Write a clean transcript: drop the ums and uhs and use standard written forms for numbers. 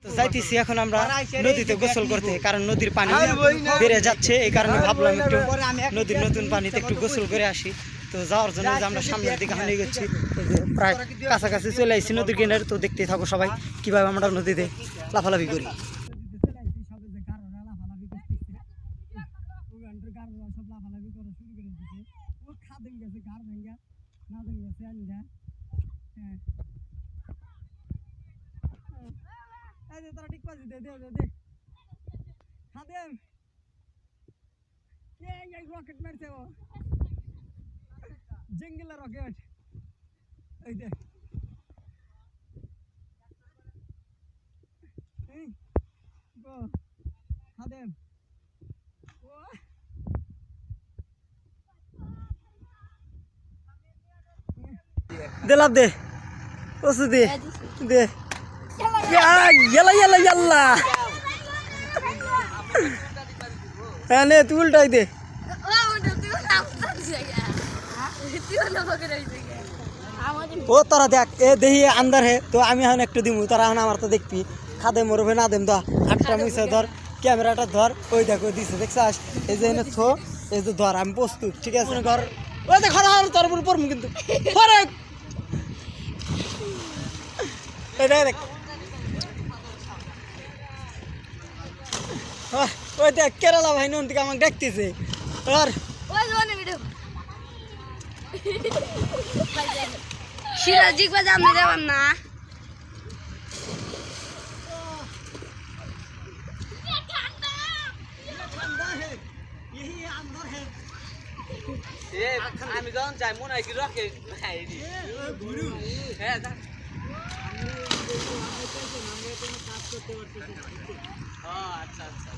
যাইতেছি এখন আমরা নদীতে গোসল করতে, কারণ নদীর পানি বেড়ে যাচ্ছে, এই কারণে ভাবলাম একটু নদীর নতুন পানিতে একটু গোসল করে আসি। তো যাওয়ার জন্য যে আমরা সামনের দিকে হানিয়ে গেছি, প্রায় কাছাকাছি চলে আসছি নদীর কিনারে। তো দেখতেই থাকো সবাই কিভাবে আমরা নদীতে লাফালাফি করি। তারা ঠিক পাচ্ছি দে খাদেম রকেট মারছে ও জঙ্গলা রকেট এই দে খাদেম দে লাভ দে ওষুধ দে দে ইয়ালা ইয়ালা ইয়াল্লা হ্যাঁ নে তুই উল্টাই দে। ও তোরা দেখ এ দেহি আন্দার হে, তো আমি এখন একটু দিমু, তোরা এখন আমার তো দেখবি খাদে মরবে না দেম। হাতটা মুছে ধর, ক্যামেরাটা ধর, ওই দেখো দিছে দেখছাস, এই যে এনে থো, এই যে ধর, আমি প্রস্তুত, ঠিক আছে ঘর ওই দেখ তোর উপর পড়বো কিন্তু দেখ ওই দেখ কেরালা ভাই নন থেকে আমাকে দেখতেছে আর সিরাজিক বাজে আমি দেবেন না আমি যখন যাই মনে হয় কি রকে হ্যাঁ আচ্ছা আচ্ছা